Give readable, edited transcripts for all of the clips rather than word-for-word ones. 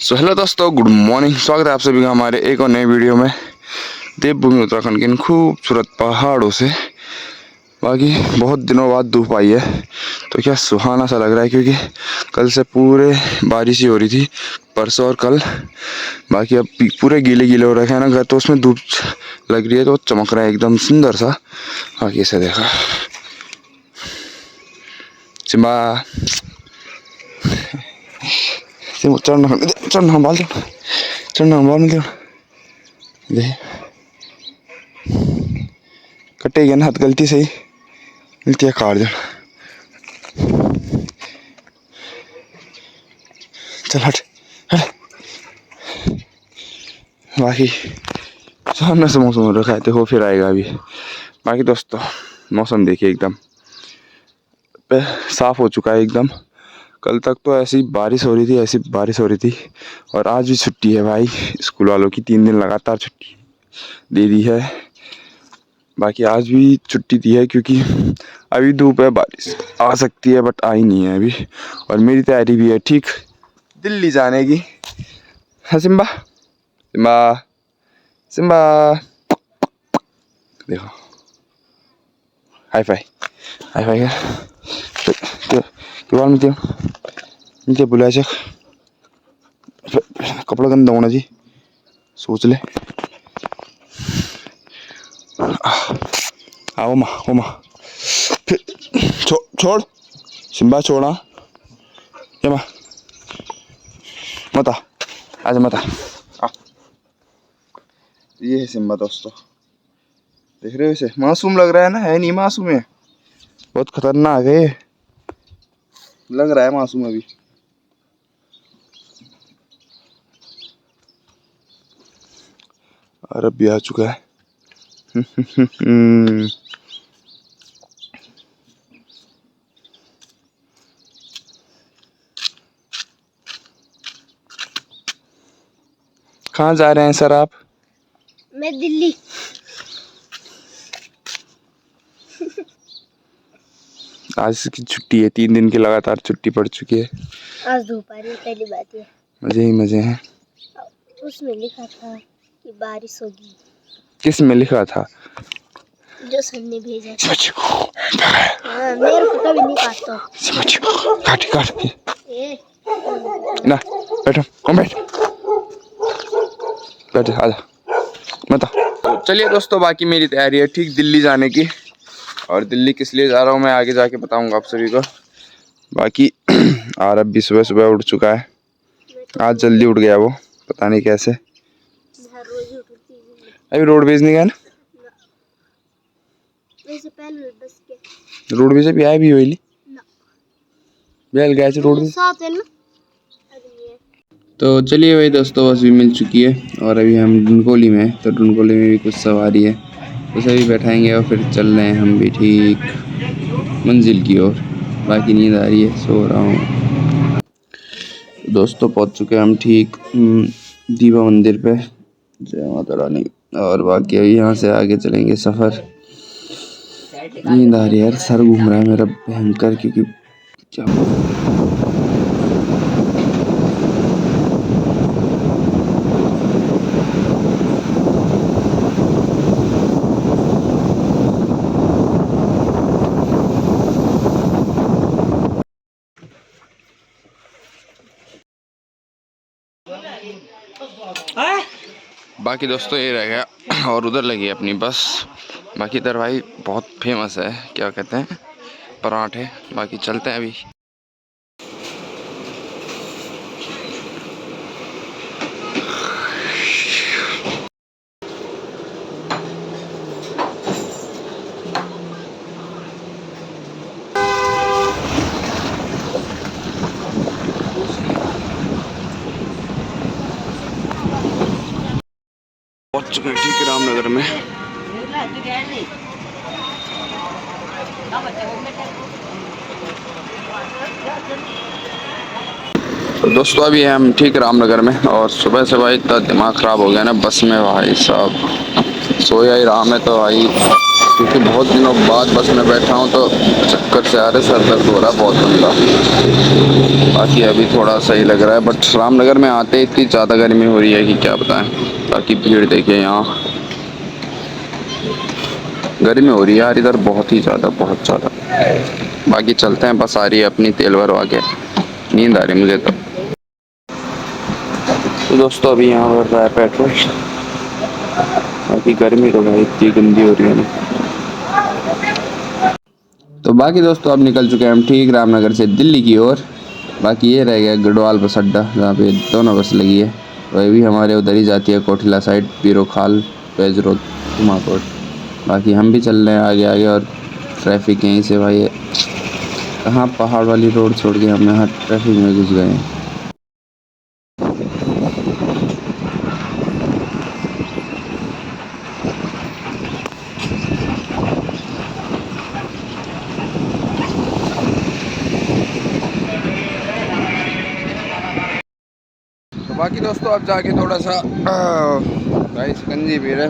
So hello दोस्तों, good morning. स्वागत है आप सभी का हमारे एक और नए वीडियो में। देवभूमि उत्तराखंड के इन खूबसूरत पहाड़ों से बाकी बहुत दिनों बाद धूप आई है तो क्या सुहाना सा लग रहा है, क्योंकि कल से पूरे बारिश ही हो रही थी, परसों और कल। बाकी अब पूरे गीले गीले हो रखे हैं ना घर, तो उसमें धूप लग रही है तो चमक रहा है एकदम सुंदर सा। बाकी ऐसे देखा सिम्बा चढ़ना बाल चढ़ना बाल निकल दे कटे गए ना हाथ गलती से ही मिलती है काट दे। चल हट हट। बाकी सामने से मौसम रखा है तो फिर आएगा अभी। बाकी दोस्तों मौसम देखिए एकदम साफ हो चुका है एकदम। कल तक तो ऐसी बारिश हो रही थी और आज भी छुट्टी है भाई। स्कूल वालों की 3 दिन लगातार छुट्टी दे दी है। बाकी आज भी छुट्टी दी है क्योंकि अभी धूप है, बारिश आ सकती है बट आई नहीं है अभी। और मेरी तैयारी भी है ठीक दिल्ली जाने की। हाँ सिम्बा सिम्बा सिम्बा देखो हाई फाई क्या मिलते बुलाए चक कपड़ा गंदा होना जी सोच ले। आओ माँ फिर छोड़ सिम्बा छोड़ा ये माँ मता आज मता आ। ये है सिम्बा दोस्तों, देख रहे हो इसे, मासूम लग रहा है ना, है नहीं मासूम है, बहुत खतरनाक है, लग रहा है मासूम अभी। और अब भी आ चुका है। कहाँ जा रहे हैं सर आप? मैं दिल्ली। आज की छुट्टी है, 3 दिन की लगातार छुट्टी पड़ चुकी है। आज धूप आ रही है, पहली बात है। मजे ही मजे हैं। उसमें लिखा था कि बारिश होगी। किस में लिखा था? जो सर ने भेजा था। हाँ, मेरे को कभी नहीं काटता। काट ना बैठो बैठ आजा मत। तो चलिए दोस्तों, बाकी मेरी तैयारी है ठीक दिल्ली जाने की। और दिल्ली किस लिए जा रहा हूँ मैं आगे जाके बताऊंगा आप सभी को। बाकी आरब भी सुबह सुबह उठ चुका है, आज जल्दी उठ गया वो, पता नहीं कैसे। अभी रोडवेज नहीं गया ना, रोडवेज भी आया भी होली बैल गया रोडवेज। तो चलिए भाई दोस्तों, बस भी मिल चुकी है और अभी हम डुनकोली में हैं, तो डुनकोली में भी कुछ सवारी है, उसे भी बैठाएंगे और फिर चल रहे हैं हम भी ठीक मंजिल की ओर। बाकी नींद आ रही है, सो रहा हूँ। दोस्तों पहुँच चुके हैं हम ठीक दीवा मंदिर पे, जय माता रानी। और बाकी अभी यहाँ से आगे चलेंगे सफ़र। नींद आ रही है यार, सर घूम रहा है मेरा भयंकर, क्योंकि क्या बाकी दोस्तों ये रह गया और उधर लगी अपनी बस। बाकी इधर भाई बहुत फेमस है, क्या कहते हैं, पराठे। बाकी चलते हैं अभी। पहुंच चुके हैं ठीक रामनगर में। तो दोस्तों अभी हम ठीक रामनगर में, और सुबह से भाई इतना दिमाग ख़राब हो गया ना बस में भाई साहब, सोया ही रहा मैं तो भाई। क्योंकि बहुत दिनों बाद बस में बैठा हूँ तो चक्कर से आ रहे, सर दर्द हो रहा है बहुत गंदा। बाकी अभी थोड़ा सही लग रहा है, बट रामनगर में आते इतनी ज़्यादा गर्मी हो रही है कि क्या बताएं। बाकी भीड़ देखिए, यहाँ गर्मी हो रही है यार इधर बहुत ही ज़्यादा, बहुत ज़्यादा। बाकी चलते हैं, बस आ रही है अपनी, तेल भरवा के। नींद आ रही मुझे तो दोस्तों अभी यहाँ भर रहा है पेट्रोल। बाकी गर्मी तो भाई इतनी गंदी हो रही है ना। तो बाकी दोस्तों अब निकल चुके हैं हम ठीक रामनगर से दिल्ली की ओर। बाकी ये रह गया गढ़वाल बस अड्डा, जहाँ पे दोनों बस लगी है। वही भी हमारे उधर ही जाती है, कोठिला साइड, पीरोखाल, पेजरो, उमाकोट। बाकी हम भी चल रहे हैं आगे आगे, और ट्रैफिक यहीं से भाई, कहाँ पहाड़ वाली रोड छोड़ के हम यहाँ ट्रैफिक में घुस गए हैं। तो बाकी दोस्तों अब जाके थोड़ा सा भाई शिकंजी पी रहे।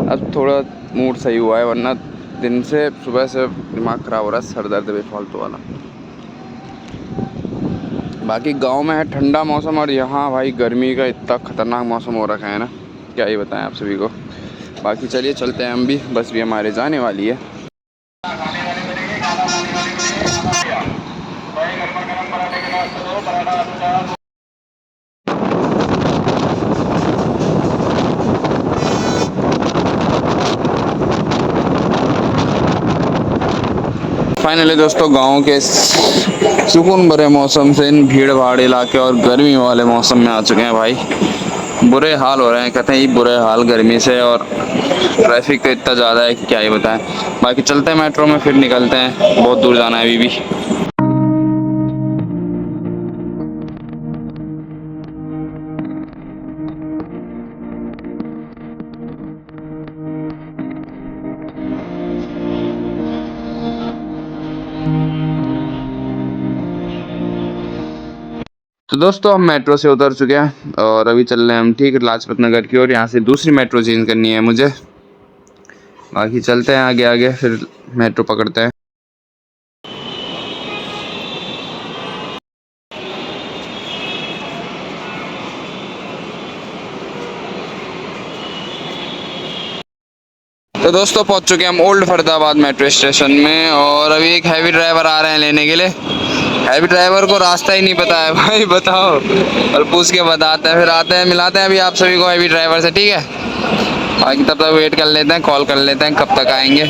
अब थोड़ा मूड सही हुआ है, वरना दिन से सुबह से दिमाग ख़राब हो रहा है, सर दर्द बेफालतू वाला। बाकी गांव में है ठंडा मौसम, और यहाँ भाई गर्मी का इतना ख़तरनाक मौसम हो रखा है ना, क्या ही बताएं आप सभी को। बाकी चलिए चलते हैं हम भी, बस भी हमारे जाने वाली है। फाइनली दोस्तों गांव के सुकून भरे मौसम से इन भीड़ भाड़ इलाके और गर्मी वाले मौसम में आ चुके हैं भाई। बुरे हाल हो रहे हैं, कहते हैं ये बुरे हाल गर्मी से, और ट्रैफिक तो इतना ज़्यादा है कि क्या ही बताएं। बाकी चलते हैं मेट्रो में, फिर निकलते हैं, बहुत दूर जाना है अभी भी। तो दोस्तों हम मेट्रो से उतर चुके हैं, और अभी चल रहे हैं हम ठीक लाजपत नगर की ओर। यहाँ से दूसरी मेट्रो चेंज करनी है मुझे। बाकी चलते हैं आगे आगे, फिर मेट्रो पकड़ते हैं। तो दोस्तों पहुंच चुके हैं हम ओल्ड फरीदाबाद मेट्रो स्टेशन में, और अभी एक हैवी ड्राइवर आ रहे हैं लेने के लिए। हैवी ड्राइवर को रास्ता ही नहीं पता है भाई, बताओ। और पूछ के बताते हैं, फिर आते हैं, मिलाते हैं अभी आप सभी को हैवी ड्राइवर से, ठीक है। बाकी तब तक वेट कर लेते हैं, कॉल कर लेते हैं कब तक आएंगे,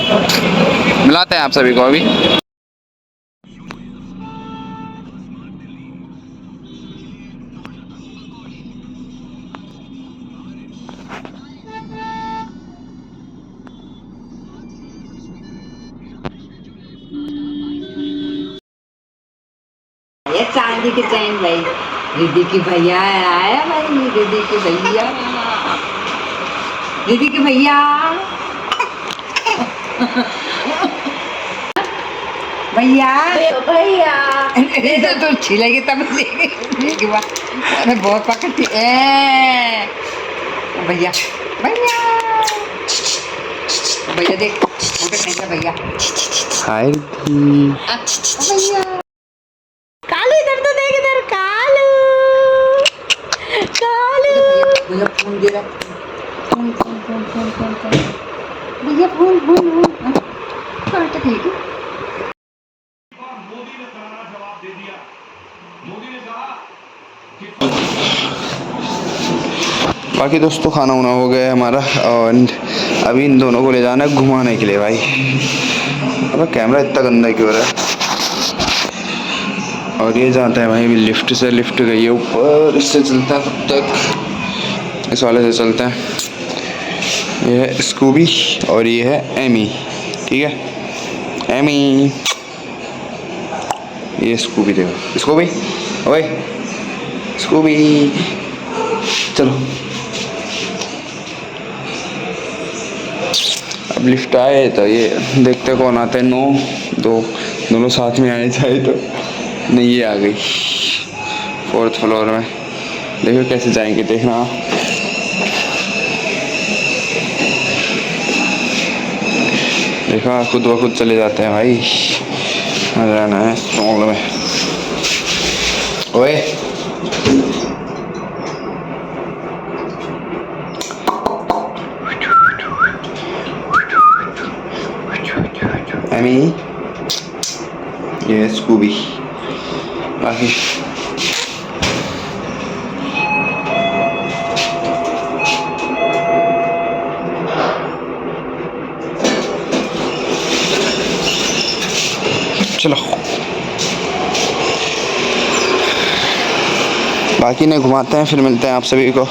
मिलाते हैं आप सभी को अभी। ये चांदी की चैन भाई, दीदी की भैया आया भाई, दीदी की भैया, दीदी की भैया, भैया भैया, ये तो छिलेगी तब लेगी। अरे बहुत पकड़ती है भैया, भैया भैया, देख फोटो खींच ले भैया। हाय भैया कालू इधर तो देख, इधर कालू, कालू। भैया फोन दे रहा, phone phone phone phone phone phone, भैया फोन फोन फोन, फोन तो ठीक है। बाकी दोस्तों खाना वाना हो गया है हमारा, और अभी इन दोनों को ले जाना है घुमाने के लिए भाई। अब कैमरा इतना गंदा क्यों हो रहा है। और ये जाता है भाई अभी लिफ्ट से, लिफ्ट गई है ऊपर, इससे चलता है तब तक, इस वाले से चलता है। ये है स्कूबी और ये है एमी, ठीक है एमी। ये स्कूबी, देखो स्कूबी, ओए स्कूबी, चलो। अब लिफ्ट आए तो ये देखते कौन आता है, दोनों साथ में आए चाहे तो। नहीं ये आ गई 4th फ्लोर में, देखो कैसे जाएंगे, देखना। देखा, खुद ब खुद चले जाते हैं भाई, मजा आना है इस मामले में। ओए एमी, ये स्कूबी बाकी चलो, बाकी ने घुमाते हैं, फिर मिलते हैं आप सभी को।